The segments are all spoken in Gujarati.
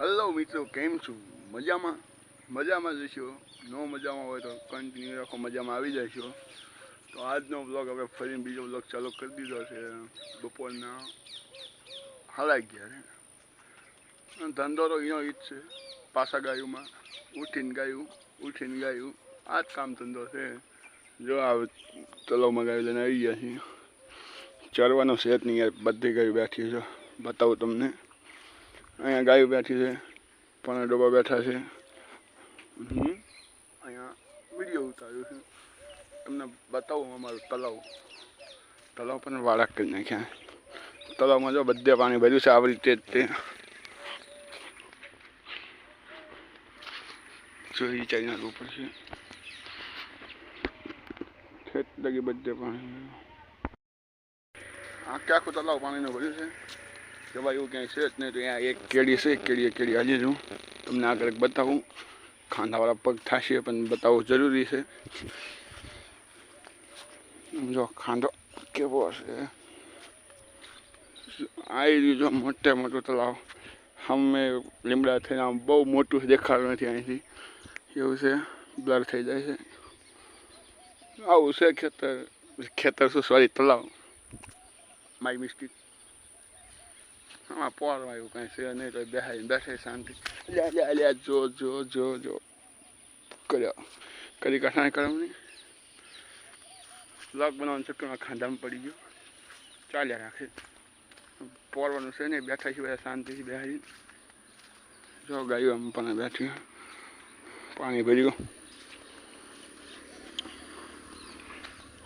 હલો મિત્રો, કેમ છો? મજામાં મજામાં જશો. નો મજામાં હોય તો કન્ટિન્યુ રાખો, મજામાં આવી જશો. તો આજનો બ્લોગ હવે ફરીને બીજો બ્લોગ ચાલુ કરી દીધો છે. બપોરના 11:30 ધંધો તો એનો જ છે. પાછા ગાયુંમાં ઉઠીને ગાયું આ જ કામ ધંધો છે. જો આ તલાવમાં ગાયું લઈને આવી ગયા છીએ. ચરવાનો સેટ નહીં યાર, બધી ગાયું બેઠી છે. બતાવું તમને. અહીંયા ગાયો બેઠી છે, પાણા ડોબા બેઠા છે. અહીંયા વિડીયો ઉતાર્યો છે, તમને બતાવું અમારું તલાવ પણ વાળા કરી નાખ્યા. તલાવમાં જો બધે પાણી ભર્યું છે આવી રીતે જ તે. જોઈ ચાઈના ઉપર છે, ખેત લગી બધે પાણી. આખું તલાવ પાણીનું ભર્યું છે. જવા એવું ક્યાંય છે જ નહીં. તો અહીંયા એક કેડી છે, કેડી હાજી છું તમને આગળ બતાવું. ખાંડાવાળા પગ થશે પણ બતાવવું જરૂરી છે. જો ખાંડો કેવો હશે. આવી રહ્યું જો મોટું તલાવ. અમે લીમડા થઈને આમ બહુ મોટું દેખાડું નથી અહીંથી, એવું છે. બ્લર થઈ જાય છે. આવું છે ખેતર શું સોરી તલાવ. My mistake. હા પોર આવ્યું કાંઈ છે નહીં. તો બેસે શાંતિ. લ્યા જો કરી કઠાણ કરવાની. બ્લોગ બનાવવાનું ચક્કરમાં ખાંધામાં પડી ગયો. ચાલ્યા રાખે. પોરવાનું છે ને, બેઠા છીએ બધા શાંતિથી બેસી. જો ગાયું આમ પણ બેઠી, પાણી ભર્યું.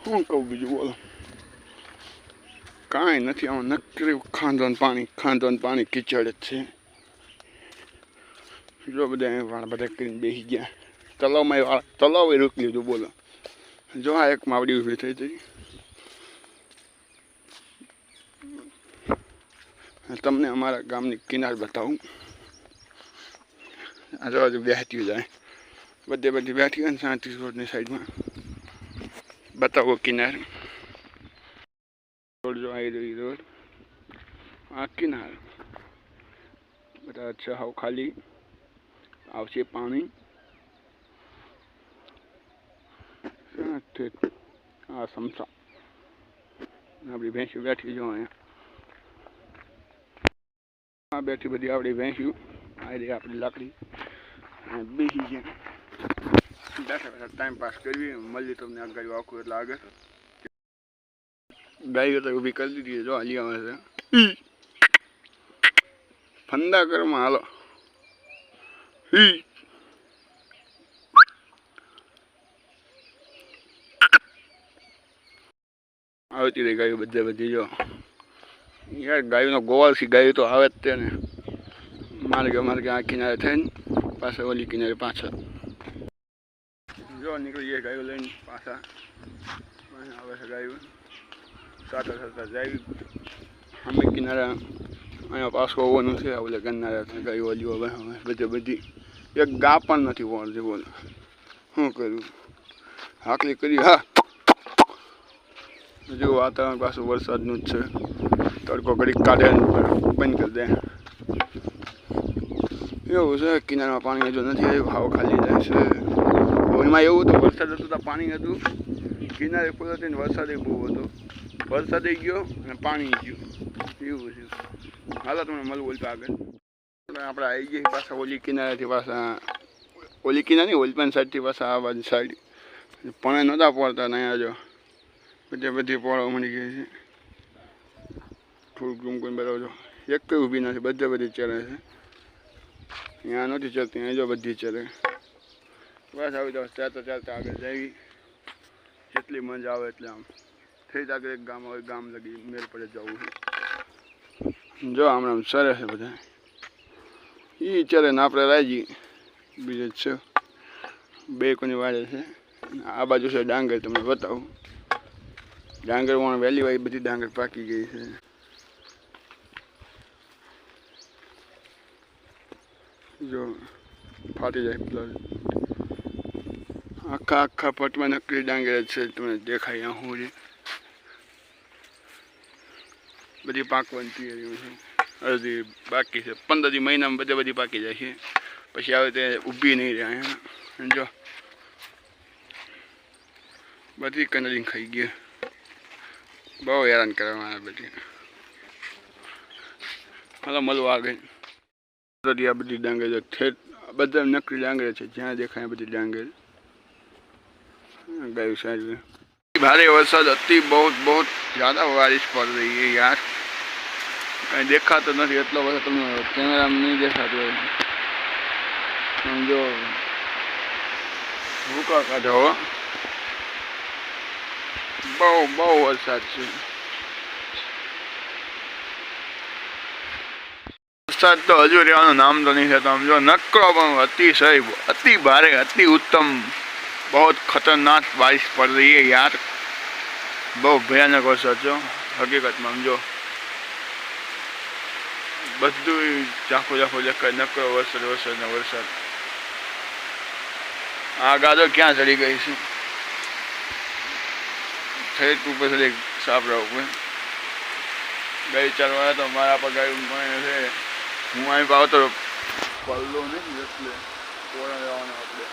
શું કહું બીજું બોલો. કાંઈ નથી, આમાં નકરી ખાંધવાનું પાણી કીચડ જ છે. જો બધા કરીને બેસી ગયા. તલાવ રોકી લીધું બોલો. જો આ એક માવડી ઊભી થઈ હતી. તમને અમારા ગામની કિનાર બતાવું. આ જો હજુ બેસતી જાય. બધી બેઠી હોય ને શાંતિ રોડની સાઈડમાં. બતાવો કિનાર. રોડ જો આવી રહી રોડ. આ કિનાર બધા છે હાવ ખાલી. આવશે પાણી. આ સમસા આપણી ભેંસી બેઠી જો અહીંયા બેઠી બધી આપણી ભેંસ્યું. આ રહી આપણી લાકડી બેસી છે. બેઠા ટાઈમ પાસ કરવી. મળી તમને આગળ આખું એટલે આગળ ગાયો તો ઊભી કરી દીધી. જો હાલી આવે છે. ફંદા કરમાં હાલો. આવતી રહી ગાયો બધી જો યાર. ગાયોનો ગોવાળ છે. ગાયો તો આવે જ તે ને. મારે કે આ કિનારે થઈને પાછા ઓલી કિનારે પાછળ જો નીકળી જાય ગાયો લઈને પાછા. આવે છે ગાયો સાતા જાય. અમે કિનારે અહીંયા પાછું આવવાનું છે. ઓલે ગન્નારા ગાયો ઓલી બધી એક ગા પણ નથી વળતી બોલો. શું કર્યું હાકલી કરી. હા જો વાતાવરણ પાછું વરસાદનું જ છે. તડકો ઘડીક કાઢે બંધ કરી દે એવું છે. કિનારમાં પાણી હજુ નથી આવ્યું. હાવ ખાલી જાય છે. એમાં એવું હતું વરસાદ હતો તો પાણી હતું. કિનારે ફૂલ હતી ને વરસાદ બહુ હતો. વરસાદ ગયો અને પાણી ગયું એવું છે. હાલો તમને મળવું બોલતો આગળ. આપણે આવી ગયા પાછા ઓલી કિનારેથી પાછા ઓલી કિનારે નહીં ઓલપાન સાઈડથી પાછા આ બાજુ સાઈડ. પણ નહોતા પડતા ને અહીંયા જો બધી પોળો મળી ગઈ છે. થોડુંક રૂમ કોઈ બરાબર એક કઈ ઊભી નથી. બધી ચરે છે. ત્યાં નથી ચરતી, અહીંયા જો બધી ચરે. બસ આવી તો ચાલતા આગળ જઈ. જેટલી મજા આવે એટલે આમ થઈ જ આગળ એક ગામ આવે. ગામ લગી મેળ પડે જવું છે. જો હમણાં ચરે છે બધા. એ ચરે ને આપણે રાજી બીજે જ છે. બે કોની વાળે છે. આ બાજુ છે ડાંગર. તમને બતાવું. ડાંગર વણ વહેલી વાળી બધી ડાંગર પાકી ગઈ છે. જો ફાટી જાય પ્લસ. આખા પટમાં નકલી ડાંગર જ છે. તમને દેખાય હું બધી પાકવાની તૈયારીઓ છે. હજી બાકી છે 15 મહિનામાં બધી પાકી જાય છે પછી આવે તે ઊભી નહીં રહે જો બધી કંદરી ખાઈ ગઈ બહુ હેરાન કરવામાં આવે બધી હાલો મળવા આગળ આ બધી ડાંગર છે ઠેઠ બધા નકલી ડાંગર છે જ્યાં દેખાય બધી ડાંગર गाय साइड में भारी वरसाद अति बहुत ज़्यादा बारिश पड़ रही है यार कहीं देखा तो नहीं एटलो बस तुम कैमरा में नहीं देखा तो समझो भूखा काढ़ो बहु वरसाद से वरसाद तो हजू रहવાનું नाम तो नहीं लेता समझो नकरो पण अतिशय अति भारे अति उत्तम बहुत खतरनाक बारिश पड़ रही है यार बहुत भयानक वरसाद जो हकीकत में समझो बधु झाँखो झाँखो देखाय नकरो वरसाद ने वरसाद आ गादो क्या चढ़ी गई है ठेठ ऊपर से साफ रहो गई चलवा तो मारा पर गाय है हूँ आई पाव तो पल्लो नहीं એટલે કોરા જવાનો આપણે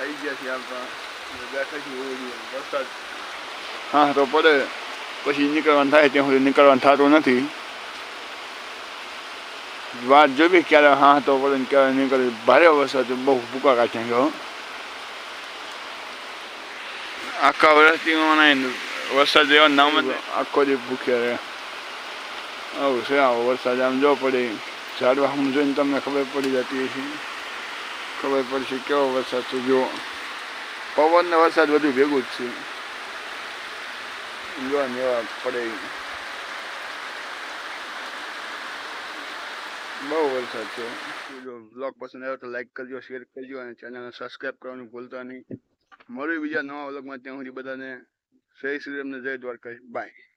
आई गया थी आप बैठा थी वरसाद हाँ तो પડે પછી નીકળવાનું થાય ત્યાં સુધી નીકળવાનું થતું નથી વાત જોવી ક્યારે હા તો પડે ને ક્યારે નીકળે ભારે વરસાદ બહુ ભૂકા કાઢ્યા ગયો આખા વર્ષથી વરસાદ જેવા નામ જ આખો દી ભૂખ્યા રહે આવું છે આવો વરસાદ આમ જો પડે ઝાડવા આમ જોઈને તમને ખબર પડી જતી હશે ખબર પડશે કેવો વરસાદ છે જો પવન ને વરસાદ બધું ભેગું જ છે જો ને એવા પડે બહુ વરસાદ છે જો બ્લોગ પસંદ આવ્યો તો લાઈક કરજો શેર કરજો અને ચેનલને સબસ્ક્રાઈબ કરવાનું ભૂલતા નહીં મળ્યું બીજા નવા વ્લોગમાં ત્યાં સુધી બધાને જય શ્રી રામ ને જય દ્વારકા બાય